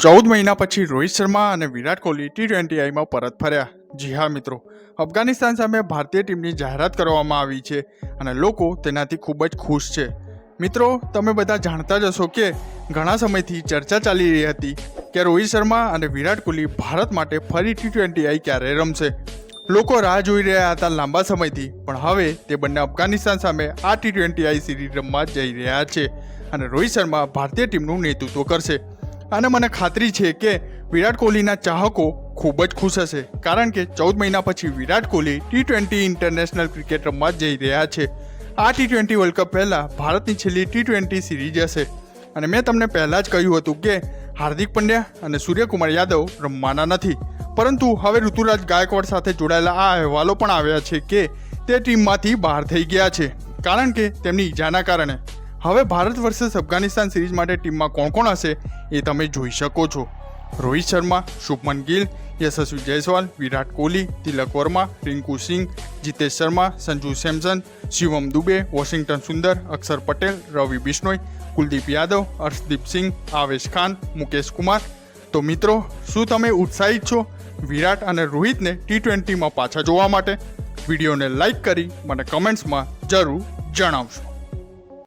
14 મહિના પછી રોહિત શર્મા અને વિરાટ કોહલી T20Iમાં પરત ફર્યા। જી હા મિત્રો, અફઘાનિસ્તાન સામે ભારતીય ટીમની જાહેરાત કરવામાં આવી છે અને લોકો તેનાથી ખૂબ જ ખુશ છે। મિત્રો, તમે બધા જાણતા જ હશો કે ઘણા સમયથી ચર્ચા ચાલી રહી હતી કે રોહિત શર્મા અને વિરાટ કોહલી ભારત માટે ફરી T20I ક્યારે રમશે। લોકો રાહ જોઈ રહ્યા હતા લાંબા સમયથી, પણ હવે તે બંને અફઘાનિસ્તાન સામે આ T20I સિરીઝ રમવા જઈ રહ્યા છે અને રોહિત શર્મા ભારતીય ટીમનું નેતૃત્વ કરશે। અને મને ખાતરી છે કે વિરાટ કોહલીના ચાહકો ખૂબ જ ખુશ હશે, કારણ કે 14 મહિના પછી Virat Kohli T20 international cricket રમવા જઈ રહ્યા છે। આ T20 વર્લ્ડ કપ પહેલાં ભારતની છેલ્લી T20 સિરીઝ હશે અને મેં તમને પહેલાં જ કહ્યું હતું કે હાર્દિક પંડ્યા અને સૂર્યકુમાર યાદવ રમવાના નથી, પરંતુ હવે ઋતુરાજ ગાયકવાડ સાથે જોડાયેલા આ અહેવાલો પણ આવ્યા છે કે તે ટીમમાંથી બહાર થઈ ગયા છે, કારણ કે તેમની ઈજાના કારણે। હવે ભારત વર્સેસ અફઘાનિસ્તાન સિરીઝ માટે ટીમમાં કોણ કોણ હશે એ તમે જોઈ શકો છો। રોહિત શર્મા, શુભમન ગિલ, યશસ્વી જયસ્વાલ, વિરાટ કોહલી, તિલક વર્મા, રિંકુ સિંહ, જીતેશ શર્મા, સંજુ સેમસન, શિવમ દુબે, વોશિંગ્ટન સુંદર, અક્ષર પટેલ, રવિ બિશ્નોઈ, કુલદીપ યાદવ, અર્શદીપ સિંહ, આવેશ ખાન, મુકેશ કુમાર। તો મિત્રો, શું તમે ઉત્સાહિત છો વિરાટ અને રોહિતને T20માં પાછા જોવા માટે? વિડીયોને લાઇક કરી મને કમેન્ટ્સમાં જરૂર જણાવશો।